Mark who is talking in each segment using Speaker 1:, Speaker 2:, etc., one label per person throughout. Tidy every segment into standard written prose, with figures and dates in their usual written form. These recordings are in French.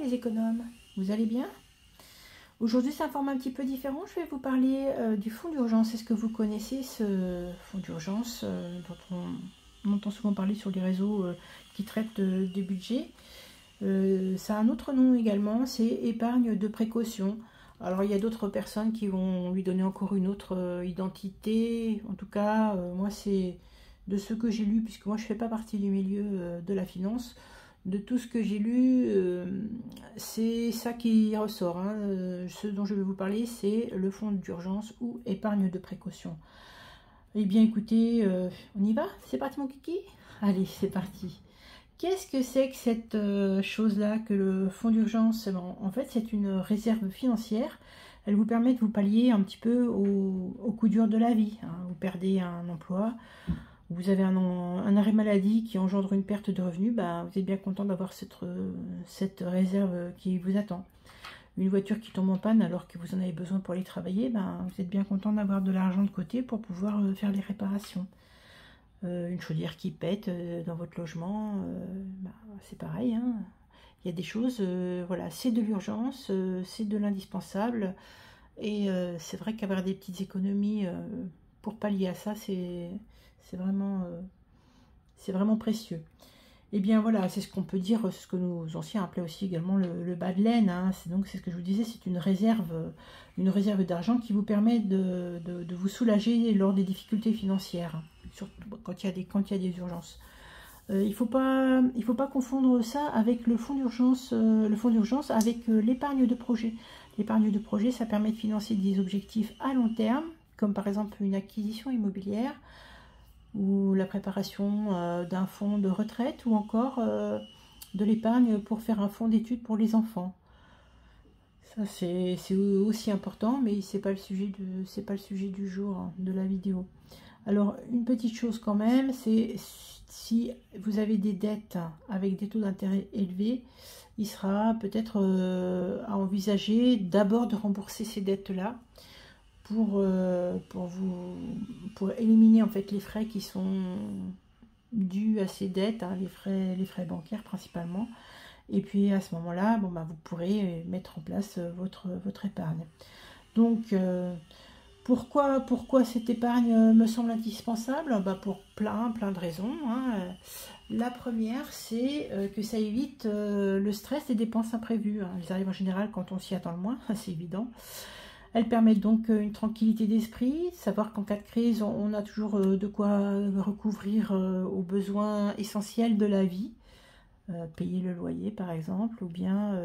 Speaker 1: les économes, vous allez bien? Aujourd'hui c'est un format un petit peu différent, je vais vous parler du fonds d'urgence. Est-ce que vous connaissez ce fonds d'urgence dont on entend souvent parler sur les réseaux qui traitent des budgets? Ça a un autre nom également, c'est épargne de précaution. Alors il y a d'autres personnes qui vont lui donner encore une autre identité. En tout cas, moi c'est de ce que j'ai lu, puisque moi je ne fais pas partie du milieu de la finance. De tout ce que j'ai lu, c'est ça qui ressort, hein. Ce dont je vais vous parler, c'est le fonds d'urgence ou épargne de précaution. Eh bien écoutez, on y va? C'est parti mon kiki? Allez, c'est parti. Qu'est-ce que c'est que cette chose-là, que le fonds d'urgence? En fait, c'est une réserve financière. Elle vous permet de vous pallier un petit peu au coup dur de la vie, hein. Vous perdez un emploi, vous avez un arrêt maladie qui engendre une perte de revenus, bah, vous êtes bien content d'avoir cette réserve qui vous attend. Une voiture qui tombe en panne alors que vous en avez besoin pour aller travailler, bah, vous êtes bien content d'avoir de l'argent de côté pour pouvoir faire les réparations. Une chaudière qui pète dans votre logement, bah, c'est pareil, hein. Il y a des choses, voilà, c'est de l'urgence, c'est de l'indispensable. Et c'est vrai qu'avoir des petites économies pour pallier à ça, c'est vraiment précieux. Et bien voilà, c'est ce qu'on peut dire, ce que nos anciens appelaient aussi également le bas de laine, hein. C'est ce que je vous disais, c'est une réserve d'argent qui vous permet de vous soulager lors des difficultés financières, surtout quand il y a des urgences. Il faut pas confondre ça avec le fonds d'urgence avec l'épargne de projet. L'épargne de projet, ça permet de financer des objectifs à long terme, comme par exemple une acquisition immobilière, ou la préparation d'un fonds de retraite, ou encore de l'épargne pour faire un fonds d'études pour les enfants. Ça c'est aussi important, mais c'est pas le sujet du jour, hein, de la vidéo. Alors une petite chose quand même, c'est si vous avez des dettes avec des taux d'intérêt élevés, il sera peut-être à envisager d'abord de rembourser ces dettes-là, pour éliminer en fait les frais qui sont dus à ces dettes, hein, les frais bancaires principalement. Et puis à ce moment-là, bon, bah, vous pourrez mettre en place votre épargne. Donc pourquoi cette épargne me semble indispensable? Bah, pour plein de raisons, hein. La première, c'est que ça évite le stress des dépenses imprévues, hein. Elles arrivent en général quand on s'y attend le moins, c'est évident. Elles permettent donc une tranquillité d'esprit, savoir qu'en cas de crise, on a toujours de quoi recouvrir aux besoins essentiels de la vie, payer le loyer par exemple, ou bien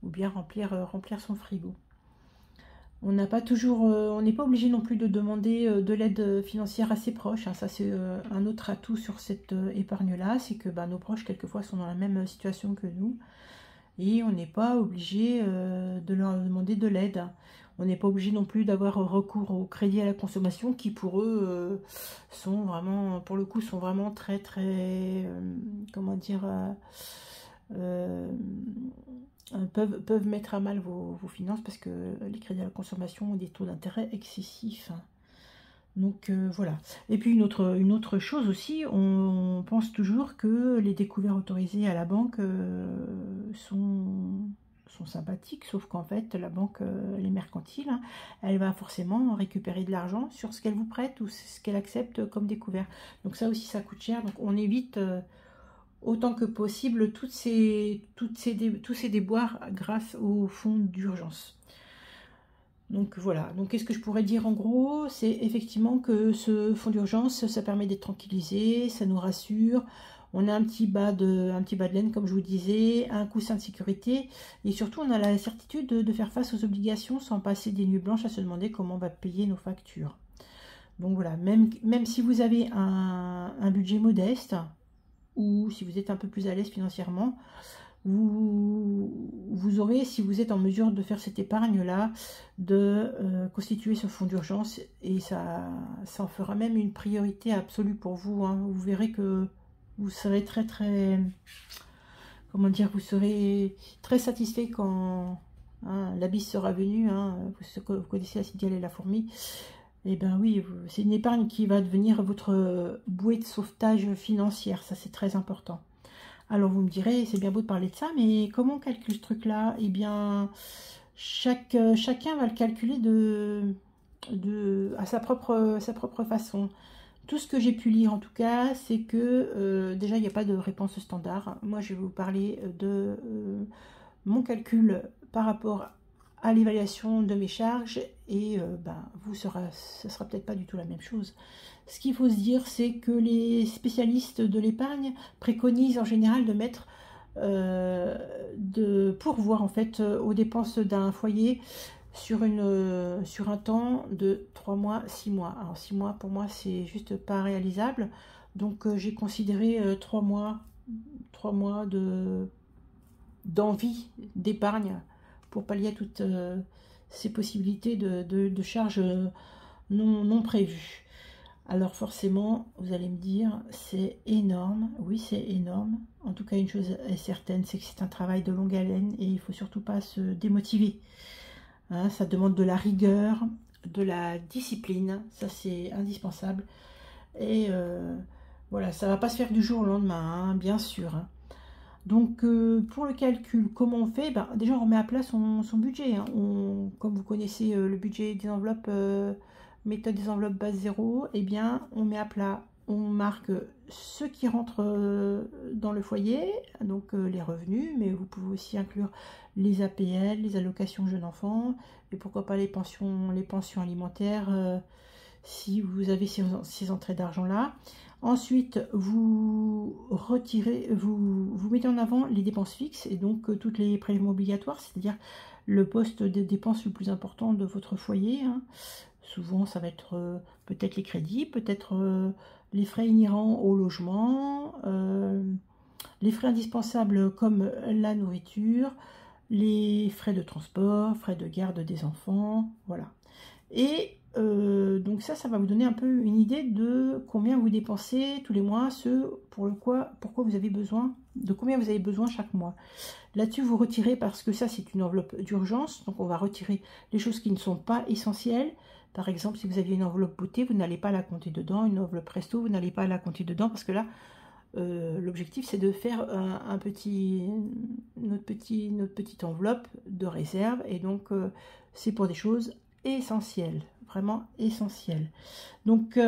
Speaker 1: remplir son frigo. On n'est pas obligé non plus de demander de l'aide financière à ses proches, hein. Ça c'est un autre atout sur cette épargne-là, c'est que bah, nos proches quelquefois sont dans la même situation que nous. Et on n'est pas obligé de leur demander de l'aide. On n'est pas obligé non plus d'avoir recours au crédit à la consommation qui pour eux sont vraiment, pour le coup, sont vraiment très comment dire, peuvent mettre à mal vos finances, parce que les crédits à la consommation ont des taux d'intérêt excessifs. Donc voilà. Et puis une autre chose aussi, on pense toujours que les découvertes autorisées à la banque sont sympathiques, sauf qu'en fait la banque, elle est mercantile, hein. Elle va forcément récupérer de l'argent sur ce qu'elle vous prête ou ce qu'elle accepte comme découvert. Donc ça aussi ça coûte cher, donc on évite autant que possible tous ces déboires grâce au fonds d'urgence. Donc voilà, donc qu'est-ce que je pourrais dire en gros? C'est effectivement que ce fonds d'urgence, ça permet d'être tranquillisé, ça nous rassure, on a un petit bas de laine comme je vous disais, un coussin de sécurité, et surtout on a la certitude de faire face aux obligations sans passer des nuits blanches à se demander comment on va payer nos factures. Donc voilà, même si vous avez un budget modeste, ou si vous êtes un peu plus à l'aise financièrement, vous aurez, si vous êtes en mesure de faire cette épargne-là, de constituer ce fonds d'urgence, et ça en fera même une priorité absolue pour vous, hein. Vous verrez que vous serez comment dire, vous serez très satisfait quand la bise sera venue, hein. Vous connaissez la cigale et la fourmi. Eh bien oui, c'est une épargne qui va devenir votre bouée de sauvetage financière, ça c'est très important. Alors vous me direz, c'est bien beau de parler de ça, mais comment on calcule ce truc-là? Eh bien, chacun va le calculer à sa propre façon. Tout ce que j'ai pu lire en tout cas, c'est que déjà il n'y a pas de réponse standard. Moi je vais vous parler de mon calcul par rapport à l'évaluation de mes charges et ce sera peut-être pas du tout la même chose. Ce qu'il faut se dire, c'est que les spécialistes de l'épargne préconisent en général de mettre de pourvoir en fait aux dépenses d'un foyer sur un temps de 3 mois, 6 mois. Alors 6 mois pour moi c'est juste pas réalisable, donc j'ai considéré 3 mois d'envie d'épargne pour pallier à toutes ces possibilités de charges non prévues. Alors forcément, vous allez me dire, c'est énorme. Oui, c'est énorme. En tout cas, une chose est certaine, c'est que c'est un travail de longue haleine et il ne faut surtout pas se démotiver. Hein, ça demande de la rigueur, de la discipline, ça c'est indispensable. Et voilà, ça ne va pas se faire du jour au lendemain, hein, bien sûr. Hein. Donc pour le calcul, comment on fait? Déjà on remet à plat son budget. Hein. Comme vous connaissez le budget des enveloppes, méthode des enveloppes base 0, eh bien on met à plat, on marque ce qui rentre dans le foyer, donc les revenus, mais vous pouvez aussi inclure les APL, les allocations jeunes enfants, et pourquoi pas les pensions alimentaires si vous avez ces entrées d'argent là. Ensuite, vous retirez, vous mettez en avant les dépenses fixes et donc toutes les prélèvements obligatoires, c'est-à-dire le poste de dépenses le plus important de votre foyer. Hein. Souvent, ça va être peut-être les crédits, peut-être les frais inhérents au logement, les frais indispensables comme la nourriture, les frais de transport, frais de garde des enfants, voilà. Et donc ça va vous donner un peu une idée de combien vous dépensez tous les mois, pourquoi vous avez besoin, de combien vous avez besoin chaque mois. Là-dessus, vous retirez, parce que ça, c'est une enveloppe d'urgence, donc on va retirer les choses qui ne sont pas essentielles. Par exemple, si vous aviez une enveloppe beauté, vous n'allez pas la compter dedans, une enveloppe resto, vous n'allez pas la compter dedans, parce que là, l'objectif, c'est de faire notre petite enveloppe de réserve, et donc c'est pour des choses essentielles, vraiment essentielles. Donc,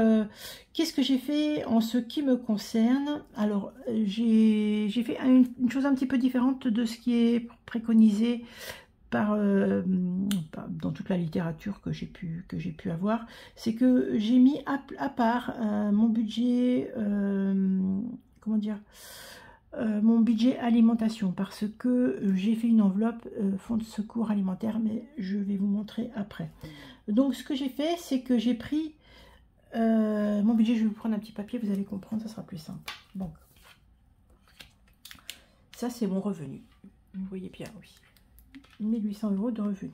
Speaker 1: qu'est-ce que j'ai fait en ce qui me concerne? Alors, j'ai fait une chose un petit peu différente de ce qui est préconisé dans toute la littérature que j'ai pu avoir. C'est que j'ai mis à part mon budget, comment dire, mon budget alimentation, parce que j'ai fait une enveloppe fonds de secours alimentaire, mais je vais vous montrer après. Donc ce que j'ai fait, c'est que j'ai pris mon budget. Je vais vous prendre un petit papier, vous allez comprendre, ça sera plus simple. Donc ça c'est mon revenu, vous voyez bien, oui, 1800 € de revenus.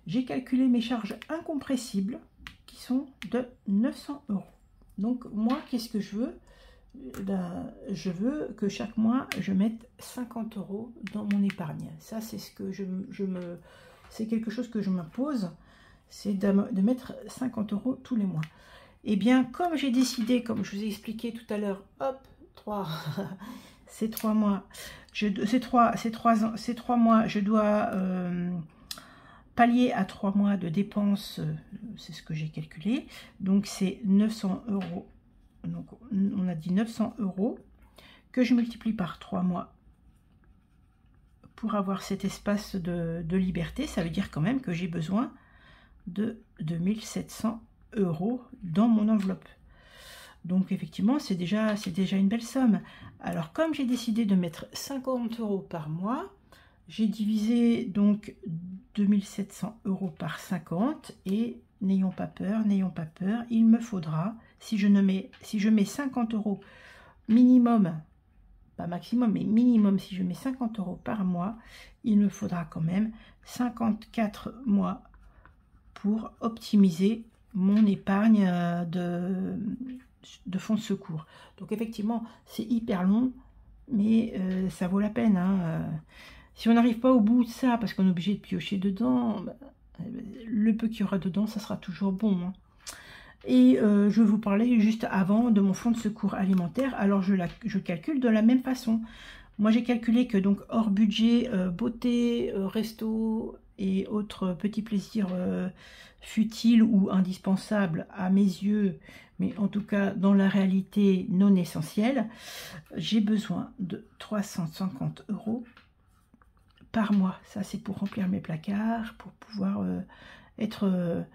Speaker 1: J'ai calculé mes charges incompressibles qui sont de 900 €. Donc moi, qu'est-ce que je veux? Je veux que chaque mois je mette 50 € dans mon épargne. Ça, c'est ce que c'est quelque chose que je m'impose, c'est de mettre 50 € tous les mois. Et bien, comme j'ai décidé, comme je vous ai expliqué tout à l'heure, hop, ces 3 mois, ces trois mois, je dois pallier à 3 mois de dépenses, c'est ce que j'ai calculé. Donc c'est 900 €. Donc on a dit 900 € que je multiplie par 3 mois pour avoir cet espace de liberté. Ça veut dire quand même que j'ai besoin de 2700 € dans mon enveloppe. Donc effectivement, c'est déjà une belle somme. Alors comme j'ai décidé de mettre 50 € par mois, j'ai divisé donc 2700 € par 50 et n'ayons pas peur, il me faudra, si je mets 50 € minimum, pas maximum, mais minimum, si je mets 50 € par mois, il me faudra quand même 54 mois pour optimiser mon épargne de fonds de secours. Donc effectivement, c'est hyper long, mais ça vaut la peine. Hein. Si on n'arrive pas au bout de ça, parce qu'on est obligé de piocher dedans, le peu qu'il y aura dedans, ça sera toujours bon. Hein. Et je vais vous parler juste avant de mon fonds de secours alimentaire. Alors je calcule de la même façon. Moi j'ai calculé que donc hors budget, beauté, resto et autres petits plaisirs futiles ou indispensables à mes yeux, mais en tout cas dans la réalité non essentielle, j'ai besoin de 350 € par mois. Ça c'est pour remplir mes placards, pour pouvoir être...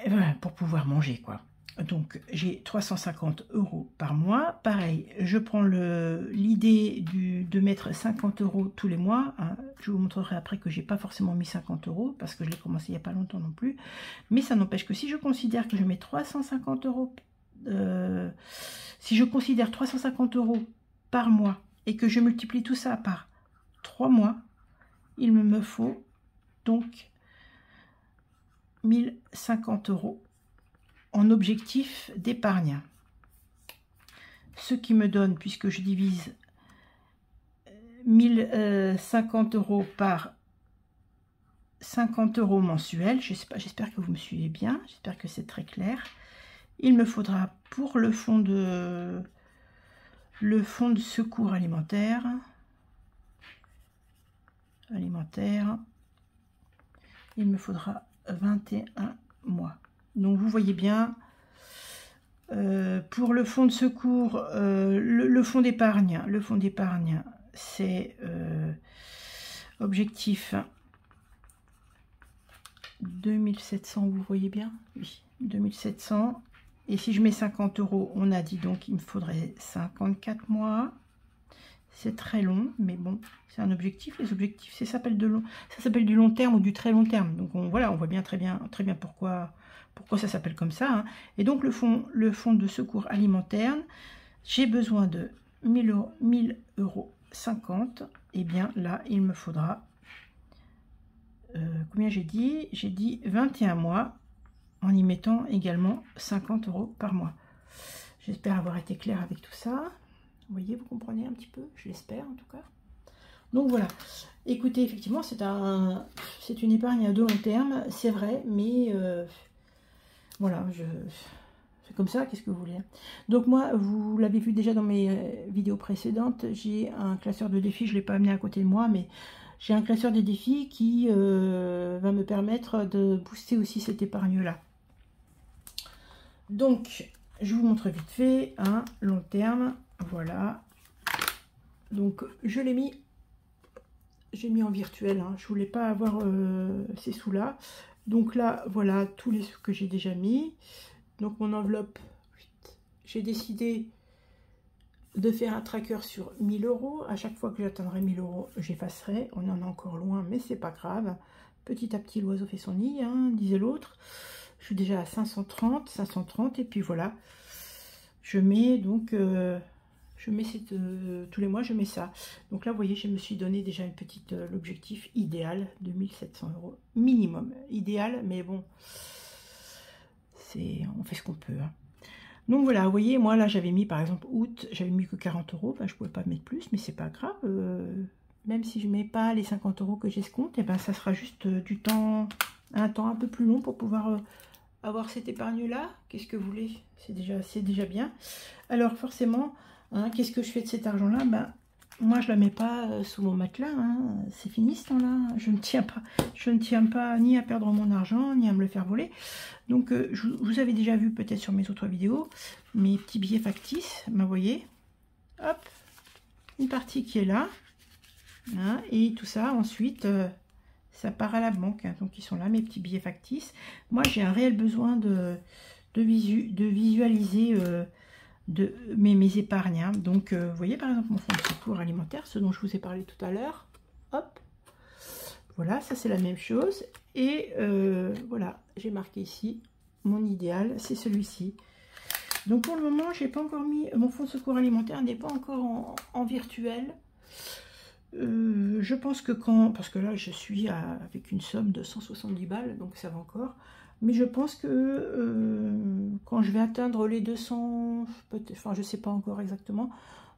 Speaker 1: voilà, pour pouvoir manger quoi. Donc j'ai 350 € par mois. Pareil, je prends l'idée de mettre 50 € tous les mois. Hein. Je vous montrerai après que j'ai pas forcément mis 50 € parce que je l'ai commencé il n'y a pas longtemps non plus. Mais ça n'empêche que si je considère que je mets 350 €, si je considère 350 € par mois et que je multiplie tout ça par 3 mois, il me faut donc 1050 € en objectif d'épargne. Ce qui me donne, puisque je divise 1050 € par 50 € mensuels, j'espère que vous me suivez bien, j'espère que c'est très clair. Il me faudra pour le fonds de secours alimentaire, il me faudra 21 mois. Donc vous voyez bien, pour le fonds de secours, le fonds d'épargne, c'est objectif 2700, vous voyez bien, oui, 2700. Et si je mets 50 €, on a dit donc il me faudrait 54 mois. C'est très long, mais bon, c'est un objectif. Les objectifs, ça s'appelle du long terme ou du très long terme. Donc voilà, on voit bien très bien pourquoi ça s'appelle comme ça. Hein. Et donc le fonds de secours alimentaire, j'ai besoin de 1000,50 €. Et bien là, il me faudra, combien j'ai dit? J'ai dit 21 mois, en y mettant également 50 € par mois. J'espère avoir été claire avec tout ça. Vous voyez, vous comprenez un petit peu, je l'espère en tout cas. Donc voilà, écoutez, effectivement, c'est une épargne à de long terme, c'est vrai, mais voilà, c'est comme ça, qu'est-ce que vous voulez. Donc moi, vous l'avez vu déjà dans mes vidéos précédentes, j'ai un classeur de défis, je ne l'ai pas amené à côté de moi, mais j'ai un classeur des défis qui va me permettre de booster aussi cette épargne-là. Donc, je vous montre vite fait, un long terme. Voilà, donc je l'ai mis, j'ai mis en virtuel, hein. Je voulais pas avoir ces sous là, donc là voilà tous les sous que j'ai déjà mis. Donc mon enveloppe, j'ai décidé de faire un tracker sur 1000 €. À chaque fois que j'atteindrai 1000 €, j'effacerai. On en est encore loin, mais c'est pas grave, petit à petit l'oiseau fait son nid, hein, disait l'autre. Je suis déjà à 530, et puis voilà, je mets donc je mets tous les mois, je mets ça. Donc là, vous voyez, je me suis donné déjà une petite, l'objectif idéal de 1700 € minimum. Idéal, mais bon, on fait ce qu'on peut. Hein. Donc voilà, vous voyez, moi là, j'avais mis par exemple août, j'avais mis que 40 €. Ben, je ne pouvais pas mettre plus, mais c'est pas grave. Même si je ne mets pas les 50 € que j'escompte, et ben ça sera juste un temps un peu plus long pour pouvoir avoir cette épargne-là. Qu'est-ce que vous voulez? C'est déjà bien. Alors forcément... Hein, qu'est-ce que je fais de cet argent-là? Ben, moi, je ne la mets pas sous mon matelas. Hein. C'est fini ce temps-là. Je ne tiens pas ni à perdre mon argent, ni à me le faire voler. Donc, vous avez déjà vu peut-être sur mes autres vidéos, mes petits billets factices. Ben, vous voyez, hop, une partie qui est là. Hein, et tout ça, ensuite, ça part à la banque. Hein. Donc, ils sont là, mes petits billets factices. Moi, j'ai un réel besoin de visualiser... de mes épargnes. Hein. Donc, vous voyez par exemple mon fonds de secours alimentaire, ce dont je vous ai parlé tout à l'heure. Hop, voilà, ça c'est la même chose. Et voilà, j'ai marqué ici, mon idéal, c'est celui-ci. Donc pour le moment, j'ai pas encore mis, mon fonds de secours alimentaire n'est pas encore en virtuel. Je pense que parce que là je suis avec une somme de 170 balles, donc ça va encore. Mais je pense que quand je vais atteindre les 200, enfin je sais pas encore exactement,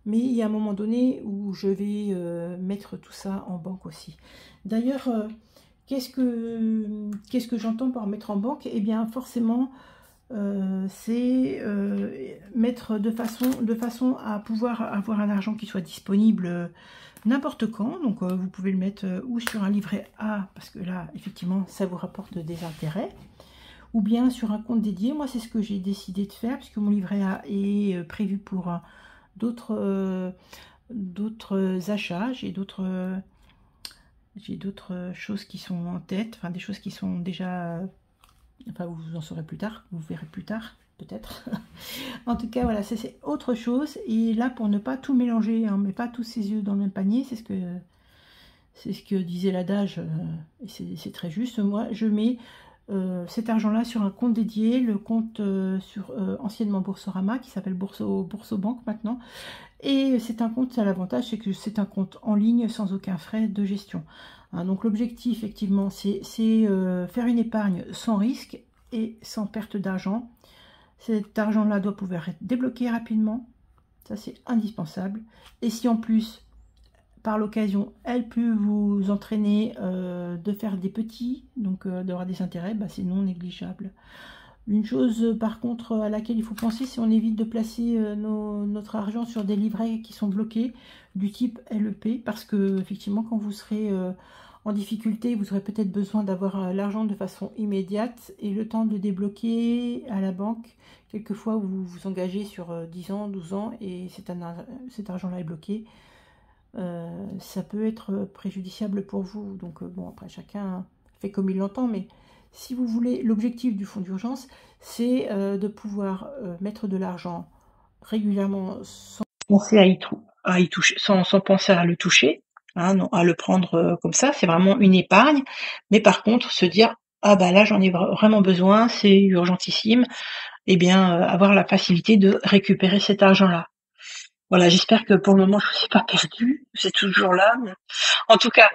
Speaker 1: mais il y a un moment donné où je vais mettre tout ça en banque aussi. D'ailleurs, qu'est-ce que j'entends par mettre en banque? Eh bien forcément, c'est mettre de façon à pouvoir avoir un argent qui soit disponible n'importe quand. Donc vous pouvez le mettre ou sur un livret A, parce que là effectivement ça vous rapporte des intérêts, ou bien sur un compte dédié. Moi c'est ce que j'ai décidé de faire, puisque mon livret A est prévu pour d'autres achats. J'ai d'autres choses qui sont en tête, enfin des choses qui sont déjà... Enfin, vous en saurez plus tard, vous verrez plus tard, peut-être. En tout cas, voilà, c'est autre chose. Et là, pour ne pas tout mélanger, hein, mais pas tous ses œufs dans le même panier, c'est ce que disait l'adage, et c'est très juste. Moi, je mets cet argent-là sur un compte dédié, le compte sur anciennement Boursorama, qui s'appelle Boursobank maintenant. Et c'est un compte, ça a l'avantage, c'est que c'est un compte en ligne sans aucun frais de gestion. Hein, donc l'objectif, effectivement, c'est faire une épargne sans risque et sans perte d'argent. Cet argent-là doit pouvoir être débloqué rapidement. Ça, c'est indispensable. Et si en plus, par l'occasion, elle peut vous entraîner de faire des petits, donc d'avoir des intérêts, bah, c'est non négligeable. Une chose par contre à laquelle il faut penser, c'est on évite de placer notre argent sur des livrets qui sont bloqués du type LEP, parce que effectivement quand vous serez en difficulté, vous aurez peut-être besoin d'avoir l'argent de façon immédiate, et le temps de débloquer à la banque, quelquefois vous vous engagez sur 10 ans, 12 ans, et cet argent-là est bloqué. Ça peut être préjudiciable pour vous. Donc bon, après chacun fait comme il l'entend, mais si vous voulez, l'objectif du fonds d'urgence, c'est de pouvoir mettre de l'argent régulièrement sans penser à y toucher, sans penser à le toucher, hein, non, à le prendre comme ça. C'est vraiment une épargne, mais par contre se dire, ah bah là j'en ai vraiment besoin, c'est urgentissime, et bien avoir la facilité de récupérer cet argent-là. Voilà, j'espère que pour le moment je ne suis pas perdue, c'est toujours là. Mais... En tout cas,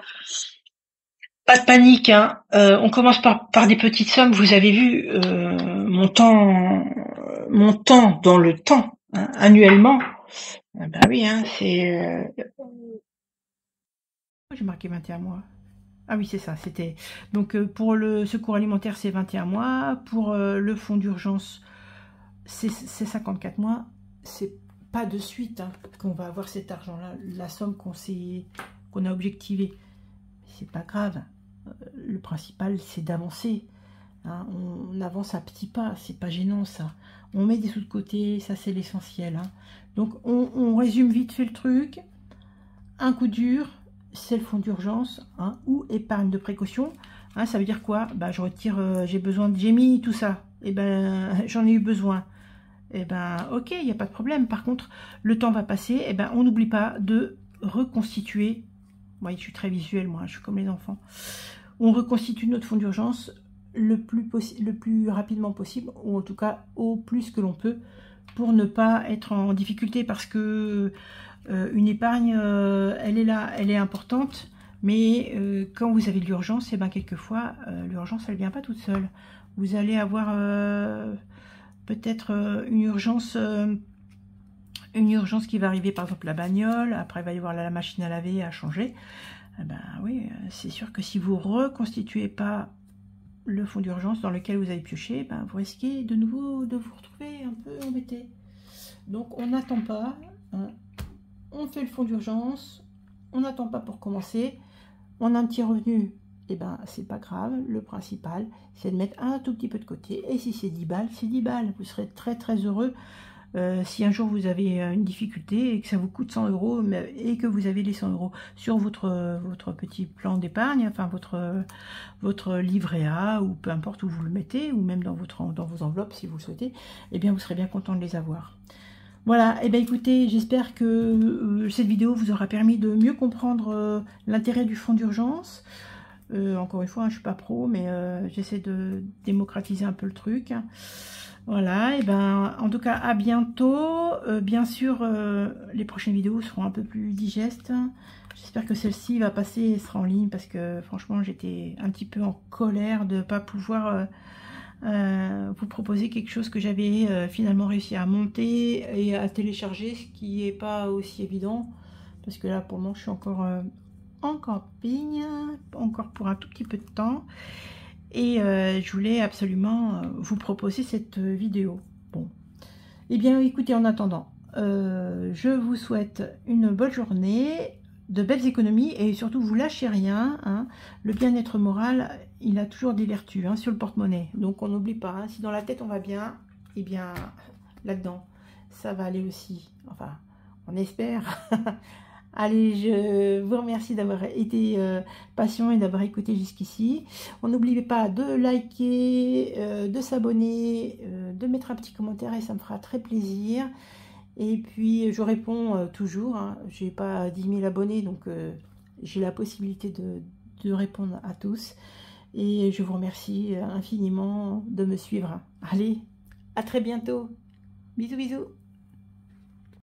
Speaker 1: pas de panique, hein. On commence par des petites sommes. Vous avez vu mon temps dans le temps, hein, annuellement. Bah oui, hein, c'est... J'ai marqué 21 mois. Ah oui, c'est ça, c'était... Donc pour le secours alimentaire, c'est 21 mois. Pour le fonds d'urgence, c'est 54 mois. C'est pas de suite hein, qu'on va avoir cet argent-là, la somme qu'on a objectivée. C'est pas grave. Le principal, c'est d'avancer. Hein. On avance à petits pas, c'est pas gênant ça. On met des sous de côté, ça c'est l'essentiel. Hein. Donc on résume vite fait le truc. Un coup dur, c'est le fonds d'urgence hein, ou épargne de précaution. Hein, ça veut dire quoi? Bah, je retire, j'ai mis tout ça. Et ben j'en ai eu besoin. Et ben ok, il n'y a pas de problème. Par contre, le temps va passer. Et ben on n'oublie pas de reconstituer. Moi, je suis très visuelle, moi, je suis comme les enfants. On reconstitue notre fonds d'urgence le plus rapidement possible, ou en tout cas au plus que l'on peut, pour ne pas être en difficulté, parce que une épargne, elle est là, elle est importante, mais quand vous avez de l'urgence, et ben quelquefois, l'urgence, elle vient pas toute seule. Vous allez avoir peut-être une urgence qui va arriver, par exemple la bagnole, après il va y avoir la machine à laver à changer. Eh ben oui, c'est sûr que si vous reconstituez pas le fonds d'urgence dans lequel vous avez pioché, ben vous risquez de nouveau de vous retrouver un peu embêté. Donc on n'attend pas, hein. On fait le fonds d'urgence, on n'attend pas pour commencer. On a un petit revenu, et ben c'est pas grave. Le principal, c'est de mettre un tout petit peu de côté. Et si c'est 10 balles, c'est 10 balles. Vous serez très très heureux. Si un jour vous avez une difficulté et que ça vous coûte 100 € et que vous avez les 100 € sur votre petit plan d'épargne, enfin votre livret A ou peu importe où vous le mettez, ou même dans vos enveloppes si vous le souhaitez, eh bien vous serez bien content de les avoir. Voilà, et bien écoutez, j'espère que cette vidéo vous aura permis de mieux comprendre l'intérêt du fonds d'urgence. Encore une fois, hein, je ne suis pas pro, mais j'essaie de démocratiser un peu le truc. Voilà, et ben en tout cas à bientôt. Bien sûr, les prochaines vidéos seront un peu plus digestes. J'espère que celle-ci va passer et sera en ligne, parce que franchement j'étais un petit peu en colère de ne pas pouvoir vous proposer quelque chose que j'avais finalement réussi à monter et à télécharger, ce qui n'est pas aussi évident, parce que là pour le moment je suis encore en camping, encore pour un tout petit peu de temps. Et je voulais absolument vous proposer cette vidéo. Bon, eh bien écoutez, en attendant, je vous souhaite une bonne journée, de belles économies et surtout vous lâchez rien, hein. Le bien-être moral, il a toujours des vertus, hein, sur le porte-monnaie. Donc on n'oublie pas, hein, si dans la tête on va bien, eh bien là-dedans, ça va aller aussi. Enfin, on espère. Allez, je vous remercie d'avoir été patient et d'avoir écouté jusqu'ici. On n'oublie pas de liker, de s'abonner, de mettre un petit commentaire et ça me fera très plaisir. Et puis, je réponds toujours. Hein. Je n'ai pas 10 000 abonnés, donc j'ai la possibilité de répondre à tous. Et je vous remercie infiniment de me suivre. Allez, à très bientôt. Bisous, bisous.